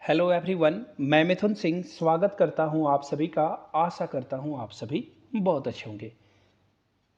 Hello everyone, मैं मिथुन सिंह स्वागत करता हूं आप सभी का। आशा करता हूं आप सभी बहुत अच्छे होंगे।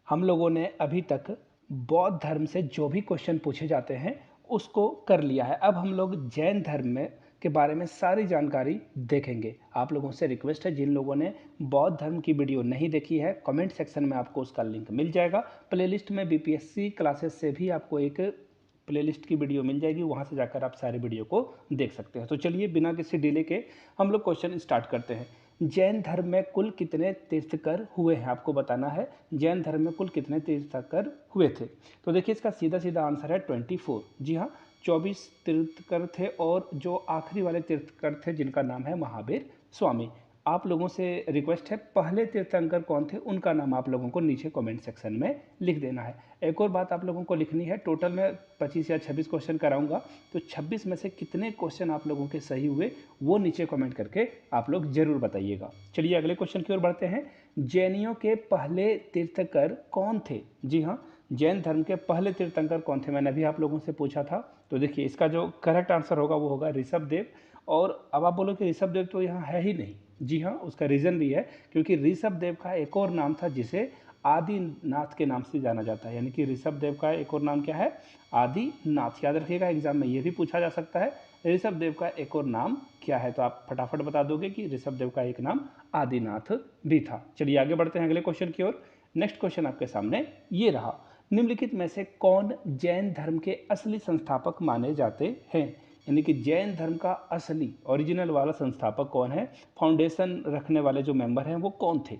हम लोगों ने अभी तक बौद्ध धर्म से जो भी क्वेश्चन पूछे जाते हैं उसको कर लिया है। अब हम लोग जैन धर्म में के बारे में सारी जानकारी देखेंगे। आप लोगों से रिक्वेस्ट है, जिन लोगों ने बौद्ध धर्म की वीडियो नहीं देखी है, कमेंट सेक्शन में आपको उसका लिंक मिल जाएगा। प्लेलिस्ट में बीपीएससी क्लासेस से भी आपको एक प्लेलिस्ट की वीडियो मिल जाएगी, वहाँ से जाकर आप सारी वीडियो को देख सकते हैं। तो चलिए बिना किसी डिले के हम लोग क्वेश्चन स्टार्ट करते हैं। जैन धर्म में कुल कितने तीर्थकर हुए हैं, आपको बताना है। जैन धर्म में कुल कितने तीर्थकर हुए थे? तो देखिए इसका सीधा सीधा आंसर है 24। जी हाँ, 24 तीर्थकर थे। और जो आखिरी वाले तीर्थकर थे जिनका नाम है महावीर स्वामी। आप लोगों से रिक्वेस्ट है, पहले तीर्थंकर कौन थे उनका नाम आप लोगों को नीचे कमेंट सेक्शन में लिख देना है। एक और बात आप लोगों को लिखनी है, टोटल मैं 25 या 26 क्वेश्चन कराऊंगा, तो 26 में से कितने क्वेश्चन आप लोगों के सही हुए वो नीचे कमेंट करके आप लोग जरूर बताइएगा। चलिए अगले क्वेश्चन की ओर बढ़ते हैं। जैनियों के पहले तीर्थंकर कौन थे? जी हाँ, जैन धर्म के पहले तीर्थंकर कौन थे, मैंने अभी आप लोगों से पूछा था। तो देखिए इसका जो करेक्ट आंसर होगा वो होगा ऋषभदेव। और अब आप बोलो कि ऋषभदेव तो यहाँ है ही नहीं। जी हाँ, उसका रीज़न भी है, क्योंकि ऋषभदेव का एक और नाम था जिसे आदिनाथ के नाम से जाना जाता है। यानी कि ऋषभदेव का एक और नाम क्या है? आदिनाथ। याद रखिएगा, एग्जाम में ये भी पूछा जा सकता है, ऋषभदेव का एक और नाम क्या है। तो आप फटाफट बता दोगे कि ऋषभदेव का एक नाम आदिनाथ भी था। चलिए आगे बढ़ते हैं अगले क्वेश्चन की ओर। नेक्स्ट क्वेश्चन आपके सामने ये रहा। निम्नलिखित में से कौन जैन धर्म के असली संस्थापक माने जाते हैं? यानी कि जैन धर्म का असली ओरिजिनल वाला संस्थापक कौन है, फाउंडेशन रखने वाले जो मेंबर हैं वो कौन थे?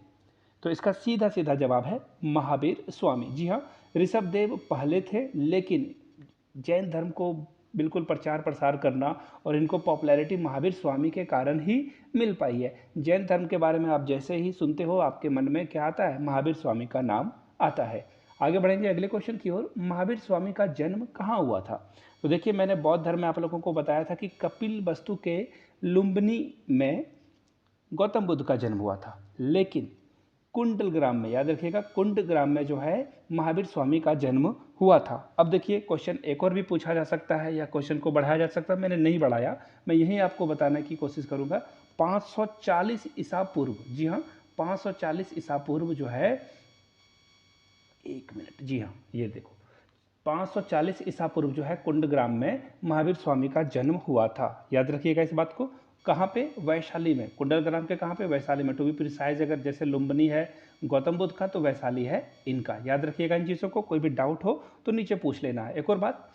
तो इसका सीधा सीधा जवाब है महावीर स्वामी। जी हाँ, ऋषभदेव पहले थे, लेकिन जैन धर्म को बिल्कुल प्रचार प्रसार करना और इनको पॉपुलैरिटी महावीर स्वामी के कारण ही मिल पाई है। जैन धर्म के बारे में आप जैसे ही सुनते हो आपके मन में क्या आता है? महावीर स्वामी का नाम आता है। आगे बढ़ेंगे अगले क्वेश्चन की ओर। महावीर स्वामी का जन्म कहाँ हुआ था? तो देखिए मैंने बौद्ध धर्म में आप लोगों को बताया था कि कपिल वस्तु के लुम्बिनी में गौतम बुद्ध का जन्म हुआ था, लेकिन कुंडलग्राम में, याद रखिएगा, कुंडग्राम में जो है महावीर स्वामी का जन्म हुआ था। अब देखिए क्वेश्चन एक और भी पूछा जा सकता है या क्वेश्चन को बढ़ाया जा सकता है, मैंने नहीं बढ़ाया, मैं यही आपको बताने की कोशिश करूंगा। 540 ईसा पूर्व, जी हाँ 540 ईसा पूर्व जो है, एक मिनट, जी हाँ ये देखो, 540 ईसा पूर्व जो है कुंडग्राम में महावीर स्वामी का जन्म हुआ था। याद रखिएगा इस बात को। कहाँ पे? वैशाली में। कुंडलग्राम के कहाँ पे? वैशाली में। टू बी प्रिसाइज, अगर जैसे लुम्बिनी है गौतम बुद्ध का, तो वैशाली है इनका। याद रखिएगा इन चीज़ों को, कोई भी डाउट हो तो नीचे पूछ लेना है। एक और बात,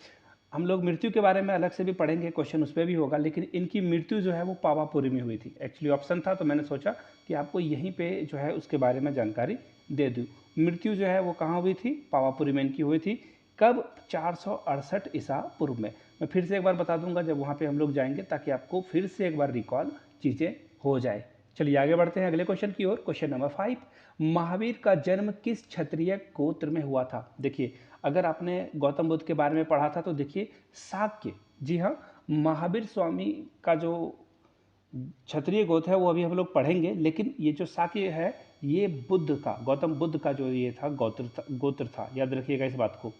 हम लोग मृत्यु के बारे में अलग से भी पढ़ेंगे, क्वेश्चन उस पर भी होगा, लेकिन इनकी मृत्यु जो है वो पावापुरी में हुई थी। एक्चुअली ऑप्शन था तो मैंने सोचा कि आपको यहीं पे जो है उसके बारे में जानकारी दे दूँ। मृत्यु जो है वो कहाँ हुई थी? पावापुरी में इनकी हुई थी। कब? 468 ईसा पूर्व में। मैं फिर से एक बार बता दूंगा जब वहाँ पे हम लोग जाएंगे, ताकि आपको फिर से एक बार रिकॉल चीज़ें हो जाए। चलिए आगे बढ़ते हैं अगले क्वेश्चन की ओर। क्वेश्चन नंबर 5, महावीर का जन्म किस क्षत्रिय गोत्र में हुआ था? देखिए अगर आपने गौतम बुद्ध के बारे में पढ़ा था तो देखिए शाक्य, जी हाँ, महावीर स्वामी का जो क्षत्रिय गोत्र है वो अभी हम लोग पढ़ेंगे, लेकिन ये जो शाक्य है ये बुद्ध का, गौतम बुद्ध का जो ये था गोत्र था। याद रखिएगा इस बात को।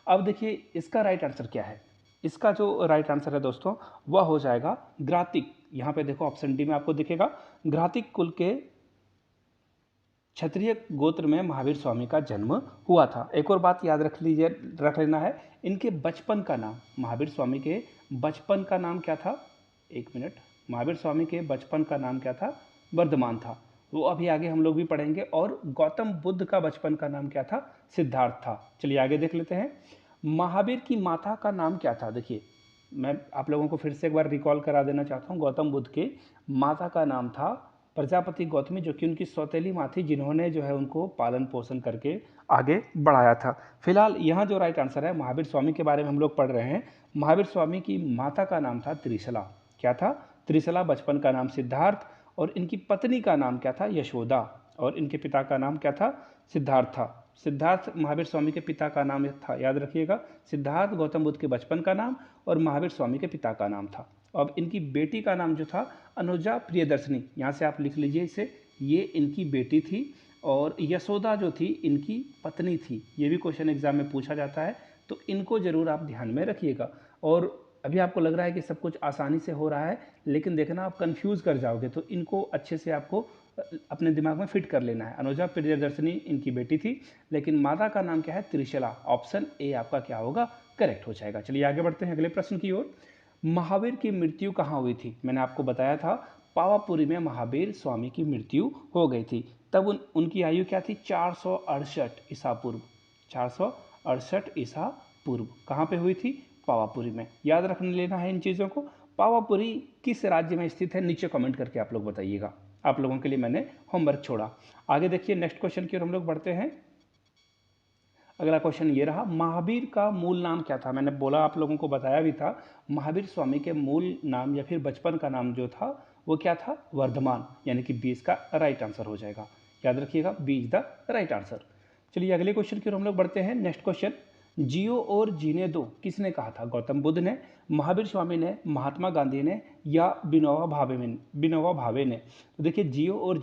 अब देखिए इसका राइट आंसर क्या है। इसका जो राइट आंसर है दोस्तों वह हो जाएगा ग्रातिक। यहाँ पे देखो ऑप्शन डी में आपको दिखेगा, ग्रातिक कुल के क्षत्रिय गोत्र में महावीर स्वामी का जन्म हुआ था। एक और बात याद रख लेना है, इनके बचपन का नाम, महावीर स्वामी के बचपन का नाम क्या था? एक मिनट, महावीर स्वामी के बचपन का नाम क्या था? वर्धमान था। वो अभी आगे हम लोग भी पढ़ेंगे। और गौतम बुद्ध का बचपन का नाम क्या था? सिद्धार्थ था। चलिए आगे देख लेते हैं। महावीर की माता का नाम क्या था? देखिए मैं आप लोगों को फिर से एक बार रिकॉल करा देना चाहता हूँ। गौतम बुद्ध के माता का नाम था प्रजापति गौतमी, जो कि उनकी सौतेली माँ थी, जिन्होंने जो है उनको पालन पोषण करके आगे बढ़ाया था। फिलहाल यहाँ जो राइट आंसर है, महावीर स्वामी के बारे में हम लोग पढ़ रहे हैं। महावीर स्वामी की माता का नाम था त्रिशला। क्या था? त्रिशला। बचपन का नाम सिद्धार्थ। और इनकी पत्नी का नाम क्या था? यशोदा। और इनके पिता का नाम क्या था? सिद्धार्थ था। सिद्धार्थ महावीर स्वामी के पिता का नाम था। याद रखिएगा, सिद्धार्थ गौतम बुद्ध के बचपन का नाम और महावीर स्वामी के पिता का नाम था। अब इनकी बेटी का नाम जो था अनुजा प्रियदर्शनी, यहाँ से आप लिख लीजिए इसे, ये इनकी बेटी थी। और यशोदा जो थी इनकी पत्नी थी। ये भी क्वेश्चन एग्जाम में पूछा जाता है, तो इनको जरूर आप ध्यान में रखिएगा। और अभी आपको लग रहा है कि सब कुछ आसानी से हो रहा है, लेकिन देखना आप कंफ्यूज कर जाओगे, तो इनको अच्छे से आपको अपने दिमाग में फिट कर लेना है। अनुजा प्रियदर्शनी इनकी बेटी थी, लेकिन माता का नाम क्या है? त्रिशला। ऑप्शन ए आपका क्या होगा? करेक्ट हो जाएगा। चलिए आगे बढ़ते हैं अगले प्रश्न की ओर। महावीर की मृत्यु कहाँ हुई थी? मैंने आपको बताया था पावापुरी में महावीर स्वामी की मृत्यु हो गई थी। तब उनकी आयु क्या थी? 468 ईसा पूर्व। 468 ईसा पूर्व कहाँ पे हुई थी? पावापुरी में। याद रखने लेना है इन चीज़ों को। पावापुरी किस राज्य में स्थित है? नीचे कमेंट करके आप लोग बताइएगा। आप लोगों के लिए मैंने होमवर्क छोड़ा। आगे देखिए नेक्स्ट क्वेश्चन की ओर हम लोग बढ़ते हैं। अगला क्वेश्चन ये रहा, महावीर का मूल नाम क्या था? मैंने बोला, आप लोगों को बताया भी था, महावीर स्वामी के मूल नाम या फिर बचपन का नाम जो था वो क्या था? वर्धमान, यानी कि बी इसका राइट आंसर हो जाएगा। याद रखिएगा, B is the right answer. चलिए अगले क्वेश्चन की ओर हम लोग बढ़ते हैं। नेक्स्ट क्वेश्चन, जियो और जीने दो किसने कहा था? गौतम बुद्ध ने, महावीर स्वामी ने, महात्मा गांधी ने, या विनोबा भावे ने? तो देखिए, जियो और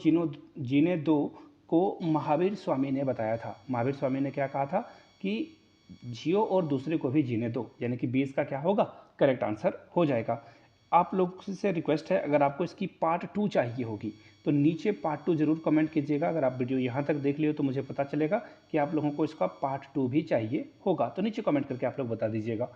जीने दो को महावीर स्वामी ने बताया था। महावीर स्वामी ने क्या कहा था कि जियो और दूसरे को भी जीने दो, यानी कि 20 का क्या होगा? करेक्ट आंसर हो जाएगा। आप लोग से रिक्वेस्ट है, अगर आपको इसकी पार्ट 2 चाहिए होगी तो नीचे पार्ट 2 जरूर कमेंट कीजिएगा। अगर आप वीडियो यहाँ तक देख लियो तो मुझे पता चलेगा कि आप लोगों को इसका पार्ट 2 भी चाहिए होगा, तो नीचे कमेंट करके आप लोग बता दीजिएगा।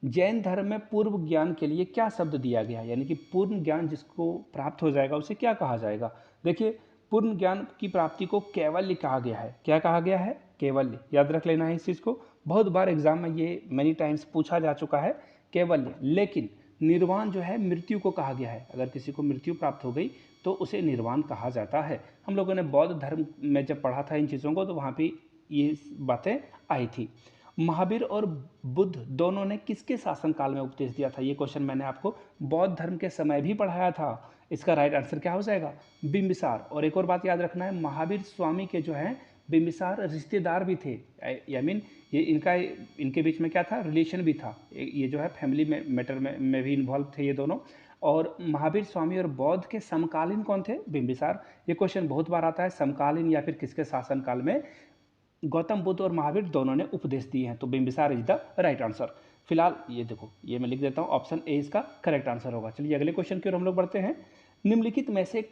जैन धर्म में पूर्व ज्ञान के लिए क्या शब्द दिया गया है? यानी कि पूर्ण ज्ञान जिसको प्राप्त हो जाएगा उसे क्या कहा जाएगा? देखिए, पूर्ण ज्ञान की प्राप्ति को कैवल्य कहा गया है। क्या कहा गया है? कैवल्य। याद रख लेना है इस चीज़ को, बहुत बार एग्जाम में ये मेनी टाइम्स पूछा जा चुका है, कैवल्य। लेकिन निर्वाण जो है मृत्यु को कहा गया है। अगर किसी को मृत्यु प्राप्त हो गई तो उसे निर्वाण कहा जाता है। हम लोगों ने बौद्ध धर्म में जब पढ़ा था इन चीज़ों को तो वहाँ पे ये बातें आई थी। महावीर और बुद्ध दोनों ने किसके शासनकाल में उपदेश दिया था? ये क्वेश्चन मैंने आपको बौद्ध धर्म के समय भी पढ़ाया था। इसका राइट आंसर क्या हो जाएगा? बिंबिसार। और एक और बात याद रखना है, महावीर स्वामी के जो हैं बिंबिसार रिश्तेदार भी थे। आई मीन ये इनके बीच में क्या था? रिलेशन भी था। ये जो है फैमिली में मैटर में भी इन्वॉल्व थे ये दोनों। और महावीर स्वामी और बौद्ध के समकालीन कौन थे? बिंबिसार। ये क्वेश्चन बहुत बार आता है, समकालीन या फिर किसके शासनकाल में गौतम बुद्ध और महावीर दोनों ने उपदेश दिए हैं, तो Bimbisara is the right answer. फिलहाल ये देखो, ये मैं लिख देता हूँ, ऑप्शन ए इसका करेक्ट आंसर होगा। चलिए अगले क्वेश्चन की ओर हम लोग बढ़ते हैं। निम्नलिखित में से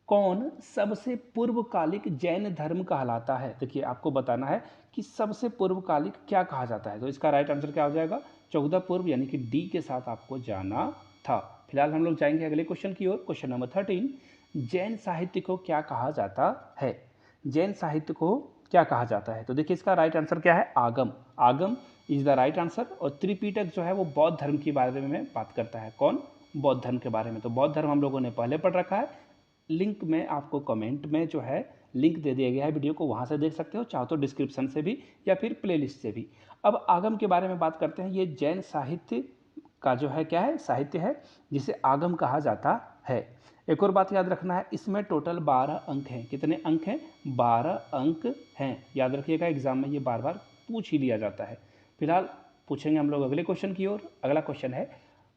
कौन सबसे पूर्वकालिक जैन धर्म कहलाता है? देखिए, आपको बताना है कि सबसे पूर्वकालिक क्या कहा जाता है, तो इसका राइट आंसर क्या हो जाएगा? 14 पूर्व, यानी कि डी के साथ आपको जाना था। फिलहाल हम लोग जाएंगे अगले क्वेश्चन की ओर। क्वेश्चन नंबर 13, जैन साहित्य को क्या कहा जाता है? जैन साहित्य को क्या कहा जाता है? तो देखिए, इसका राइट आंसर क्या है? आगम। आगम इज द राइट आंसर। और त्रिपिटक जो है वो बौद्ध धर्म के बारे में बात करता है। कौन? बौद्ध धर्म के बारे में। तो बौद्ध धर्म हम लोगों ने पहले पढ़ रखा है। लिंक में आपको कमेंट में जो है लिंक दे दिया गया है वीडियो को, वहाँ से देख सकते हो, चाहो तो डिस्क्रिप्शन से भी या फिर प्लेलिस्ट से भी। अब आगम के बारे में बात करते हैं। ये जैन साहित्य का जो है क्या है? साहित्य है जिसे आगम कहा जाता है। एक और बात याद रखना है, इसमें टोटल 12 अंक हैं। कितने अंक हैं? 12 अंक हैं। याद रखिएगा, एग्जाम में ये बार बार पूछ ही लिया जाता है। फिलहाल पूछेंगे हम लोग अगले क्वेश्चन की ओर। अगला क्वेश्चन है,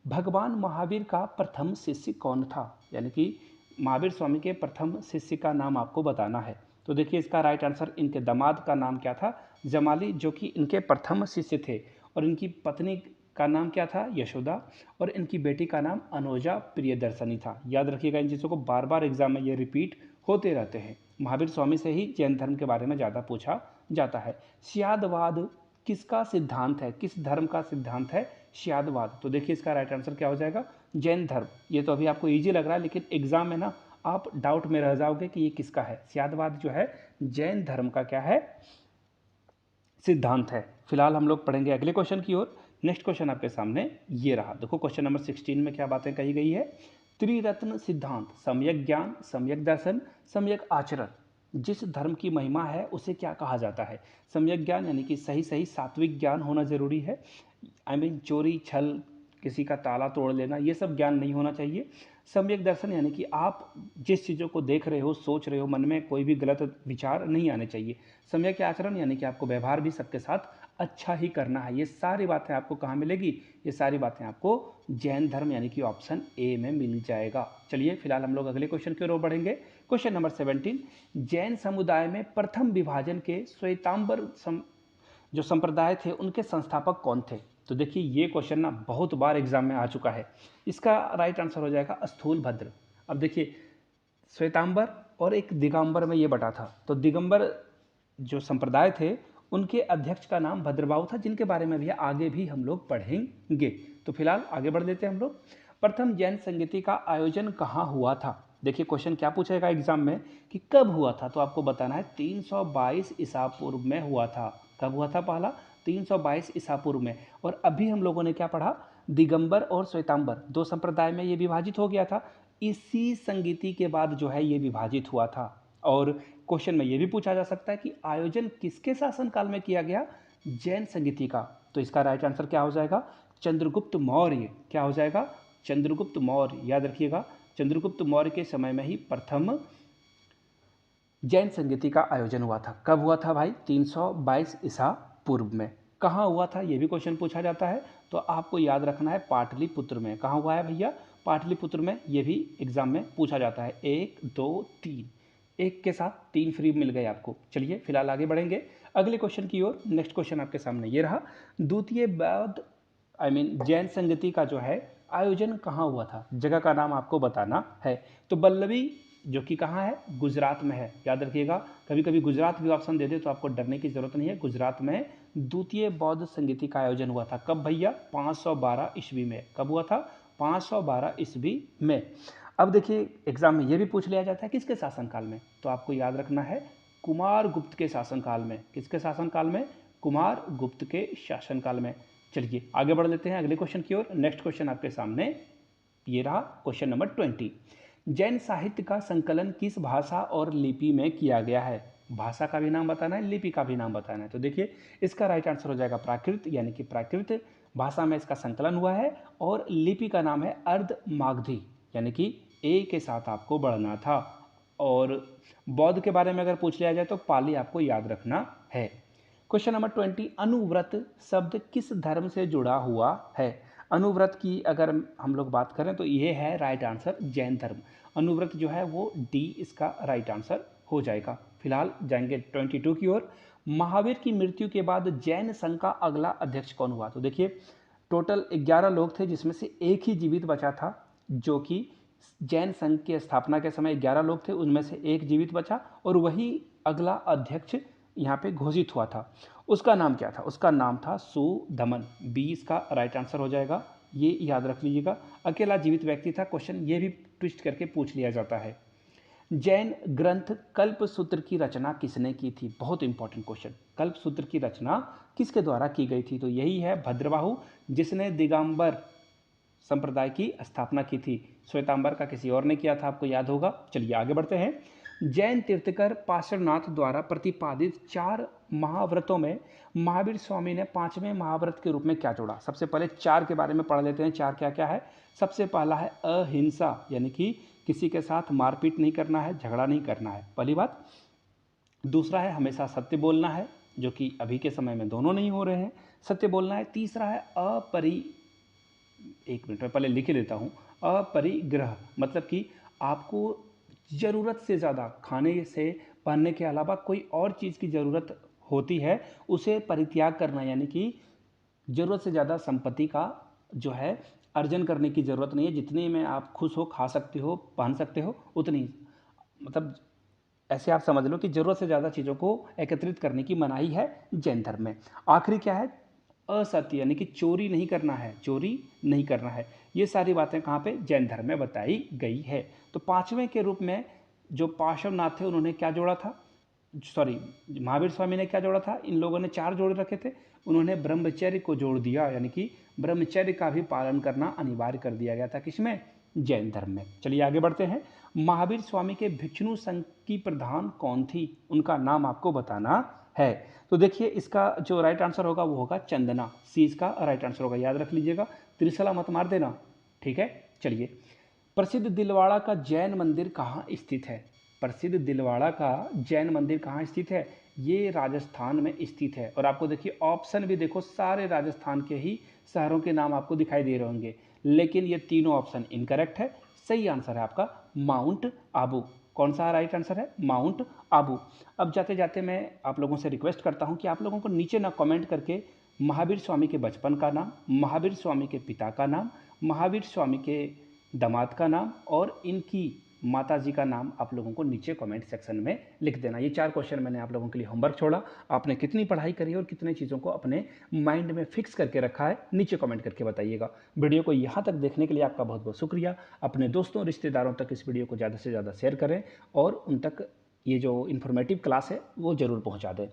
भगवान महावीर का प्रथम शिष्य कौन था? यानी कि महावीर स्वामी के प्रथम शिष्य का नाम आपको बताना है। तो देखिए, इसका राइट आंसर, इनके दामाद का नाम क्या था? जमाली, जो कि इनके प्रथम शिष्य थे। और इनकी पत्नी का नाम क्या था? यशोदा। और इनकी बेटी का नाम अनुजा प्रियदर्शनी था। याद रखिएगा, इन चीज़ों को बार बार एग्जाम में ये रिपीट होते रहते हैं। महावीर स्वामी से ही जैन धर्म के बारे में ज़्यादा पूछा जाता है। श्यादवाद किसका सिद्धांत है? किस धर्म का सिद्धांत है श्यादवाद? तो देखिए, इसका राइट आंसर क्या हो जाएगा? जैन धर्म। ये तो अभी आपको ईजी लग रहा है, लेकिन एग्जाम में ना आप डाउट में रह जाओगे कि ये किसका है। श्यादवाद जो है जैन धर्म का क्या है? सिद्धांत है। फिलहाल हम लोग पढ़ेंगे अगले क्वेश्चन की ओर। नेक्स्ट क्वेश्चन आपके सामने ये रहा। देखो, क्वेश्चन नंबर 16 में क्या बातें कही गई है? त्रिरत्न सिद्धांत, सम्यक ज्ञान, सम्यक दर्शन, सम्यक आचरण, जिस धर्म की महिमा है उसे क्या कहा जाता है? सम्यक ज्ञान यानी कि सही सही सात्विक ज्ञान होना जरूरी है। आई मीन चोरी छल, किसी का ताला तोड़ लेना, ये सब ज्ञान नहीं होना चाहिए। सम्यक दर्शन यानी कि आप जिस चीज़ों को देख रहे हो, सोच रहे हो, मन में कोई भी गलत विचार नहीं आने चाहिए। सम्यक आचरण यानी कि आपको व्यवहार भी सबके साथ अच्छा ही करना है। ये सारी बातें आपको कहाँ मिलेगी? ये सारी बातें आपको जैन धर्म यानी कि ऑप्शन ए में मिल जाएगा। चलिए फिलहाल हम लोग अगले क्वेश्चन की ओर बढ़ेंगे। क्वेश्चन नंबर 17, जैन समुदाय में प्रथम विभाजन के श्वेतांबर जो संप्रदाय थे उनके संस्थापक कौन थे? तो देखिए ये क्वेश्चन ना बहुत बार एग्जाम में आ चुका है। इसका राइट आंसर हो जाएगा स्थूलभद्र। अब देखिए श्वेतांबर और एक दिगंबर में ये बटा था, तो दिगंबर जो संप्रदाय थे उनके अध्यक्ष का नाम भद्रबाहु था, जिनके बारे में भी आगे भी हम लोग पढ़ेंगे। तो फिलहाल आगे बढ़ देते हैं हम लोग। प्रथम जैन संगीति का आयोजन कहाँ हुआ था? देखिए क्वेश्चन क्या पूछेगा एग्जाम में कि कब हुआ था, तो आपको बताना है 322 ईसा पूर्व में हुआ था। कब हुआ था? पहला 322 ईसा पूर्व में। और अभी हम लोगों ने क्या पढ़ा? दिगंबर और श्वेतांबर दो संप्रदाय में ये विभाजित हो गया था। इसी संगीति के बाद जो है ये विभाजित हुआ था। और क्वेश्चन में ये भी पूछा जा सकता है कि आयोजन किसके शासनकाल में किया गया? जैन संगीति का। तो इसका राइट आंसर क्या हो जाएगा? चंद्रगुप्त मौर्य। क्या हो जाएगा? चंद्रगुप्त मौर्य। याद रखिएगा, चंद्रगुप्त मौर्य के समय में ही प्रथम जैन संगीति का आयोजन हुआ था। कब हुआ था भाई? 322 ईसा पूर्व में। कहाँ हुआ था ये भी क्वेश्चन पूछा जाता है, तो आपको याद रखना है पाटलिपुत्र में। कहाँ हुआ है भैया? पाटलिपुत्र में। ये भी एग्जाम में पूछा जाता है। 1 2 3, एक के साथ 3 फ्री मिल गए आपको। चलिए फिलहाल आगे बढ़ेंगे अगले क्वेश्चन की ओर। नेक्स्ट क्वेश्चन आपके सामने ये रहा। द्वितीय बौद्ध जैन संगीति का जो है आयोजन कहाँ हुआ था? जगह का नाम आपको बताना है। तो बल्लभी, जो कि कहाँ है? गुजरात में है। याद रखिएगा, कभी कभी गुजरात भी ऑप्शन दे दे तो आपको डरने की जरूरत नहीं है। गुजरात में द्वितीय बौद्ध संगीति का आयोजन हुआ था। कब भैया? 512 ईस्वी में। कब हुआ था? 512 ईस्वी में। अब देखिए एग्जाम में ये भी पूछ लिया जाता है किसके शासनकाल में, तो आपको याद रखना है कुमार गुप्त के शासनकाल में। किसके शासनकाल में? कुमार गुप्त के शासनकाल में। चलिए आगे बढ़ लेते हैं अगले क्वेश्चन की ओर। नेक्स्ट क्वेश्चन आपके सामने ये रहा, क्वेश्चन नंबर 20। जैन साहित्य का संकलन किस भाषा और लिपि में किया गया है? भाषा का भी नाम बताना है, लिपि का भी नाम बताना है। तो देखिए इसका राइट आंसर हो जाएगा प्राकृत, यानी कि प्राकृत भाषा में इसका संकलन हुआ है। और लिपि का नाम है अर्धमागधी, यानी कि ए के साथ आपको बढ़ना था। और बौद्ध के बारे में अगर पूछ लिया जाए तो पाली आपको याद रखना है। क्वेश्चन नंबर 20, अनुव्रत शब्द किस धर्म से जुड़ा हुआ है? अनुव्रत की अगर हम लोग बात करें तो ये है राइट आंसर जैन धर्म। अनुव्रत जो है वो डी इसका राइट आंसर हो जाएगा। फिलहाल जाएंगे 22 की ओर। महावीर की मृत्यु के बाद जैन संघ का अगला अध्यक्ष कौन हुआ? तो देखिए टोटल 11 लोग थे, जिसमें से एक ही जीवित बचा था, जो कि जैन संघ की स्थापना के समय 11 लोग थे, उनमें से एक जीवित बचा और वही अगला अध्यक्ष यहाँ पे घोषित हुआ था। उसका नाम क्या था? उसका नाम था सुदमन। 20 का राइट आंसर हो जाएगा, ये याद रख लीजिएगा। अकेला जीवित व्यक्ति था। क्वेश्चन ये भी ट्विस्ट करके पूछ लिया जाता है। जैन ग्रंथ कल्पसूत्र की रचना किसने की थी? बहुत इंपॉर्टेंट क्वेश्चन। कल्पसूत्र की रचना किसके द्वारा की गई थी? तो यही है भद्रबाहु, जिसने दिगंबर संप्रदाय की स्थापना की थी। श्वेतांबर का किसी और ने किया था, आपको याद होगा। चलिए आगे बढ़ते हैं। जैन तीर्थकर पार्श्वनाथ द्वारा प्रतिपादित 4 महाव्रतों में महावीर स्वामी ने 5वें महाव्रत के रूप में क्या जोड़ा? सबसे पहले 4 के बारे में पढ़ लेते हैं। 4 क्या क्या है? सबसे पहला है अहिंसा, यानी कि किसी के साथ मारपीट नहीं करना है, झगड़ा नहीं करना है, पहली बात। दूसरा है हमेशा सत्य बोलना है, जो कि अभी के समय में दोनों नहीं हो रहे हैं, सत्य बोलना है। तीसरा है एक मिनट में पहले लिख ही लेता हूँ। अपरिग्रह, मतलब कि आपको ज़रूरत से ज़्यादा खाने से पहनने के अलावा कोई और चीज़ की ज़रूरत होती है, उसे परित्याग करना, यानी कि ज़रूरत से ज़्यादा संपत्ति का जो है अर्जन करने की ज़रूरत नहीं है। जितने में आप खुश हो, खा सकते हो, पहन सकते हो, उतनी, मतलब ऐसे आप समझ लो कि ज़रूरत से ज़्यादा चीज़ों को एकत्रित करने की मनाही है जैन धर्म में। आखिरी क्या है? असत्य, यानी कि चोरी नहीं करना है, चोरी नहीं करना है। ये सारी बातें कहाँ पे? जैन धर्म में बताई गई है। तो 5वें के रूप में जो पार्श्वनाथ थे उन्होंने क्या जोड़ा था? सॉरी, महावीर स्वामी ने क्या जोड़ा था? इन लोगों ने 4 जोड़ रखे थे, उन्होंने ब्रह्मचर्य को जोड़ दिया, यानी कि ब्रह्मचर्य का भी पालन करना अनिवार्य कर दिया गया था। किसमें? जैन धर्म में। चलिए आगे बढ़ते हैं। महावीर स्वामी के भिक्षु संघ की प्रधान कौन थी? उनका नाम आपको बताना है। तो देखिए इसका जो राइट आंसर होगा वो होगा चंदना। सी इसका राइट आंसर होगा, याद रख लीजिएगा, त्रिशला मत मार देना, ठीक है। चलिए, प्रसिद्ध दिलवाड़ा का जैन मंदिर कहाँ स्थित है? प्रसिद्ध दिलवाड़ा का जैन मंदिर कहाँ स्थित है? ये राजस्थान में स्थित है। और आपको देखिए ऑप्शन भी देखो, सारे राजस्थान के ही शहरों के नाम आपको दिखाई दे रहे होंगे, लेकिन ये तीनों ऑप्शन इनकरेक्ट है। सही आंसर है आपका माउंट आबू। कौन सा राइट आंसर है? माउंट आबू। अब जाते जाते मैं आप लोगों से रिक्वेस्ट करता हूं कि आप लोगों को नीचे ना कमेंट करके महावीर स्वामी के बचपन का नाम, महावीर स्वामी के पिता का नाम, महावीर स्वामी के दामाद का नाम और इनकी माताजी का नाम आप लोगों को नीचे कमेंट सेक्शन में लिख देना। ये 4 क्वेश्चन मैंने आप लोगों के लिए होमवर्क छोड़ा। आपने कितनी पढ़ाई करी और कितने चीज़ों को अपने माइंड में फिक्स करके रखा है, नीचे कमेंट करके बताइएगा। वीडियो को यहाँ तक देखने के लिए आपका बहुत बहुत शुक्रिया। अपने दोस्तों रिश्तेदारों तक इस वीडियो को ज़्यादा से ज़्यादा शेयर करें और उन तक ये जो इन्फॉर्मेटिव क्लास है वो ज़रूर पहुँचा दें।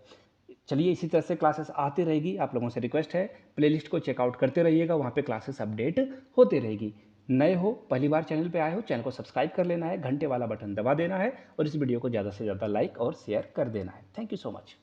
चलिए इसी तरह से क्लासेस आती रहेगी। आप लोगों से रिक्वेस्ट है प्लेलिस्ट को चेकआउट करते रहिएगा, वहाँ पे क्लासेस अपडेट होते रहेगी। नए हो, पहली बार चैनल पे आए हो, चैनल को सब्सक्राइब कर लेना है, घंटे वाला बटन दबा देना है और इस वीडियो को ज़्यादा से ज़्यादा लाइक और शेयर कर देना है। Thank you so much.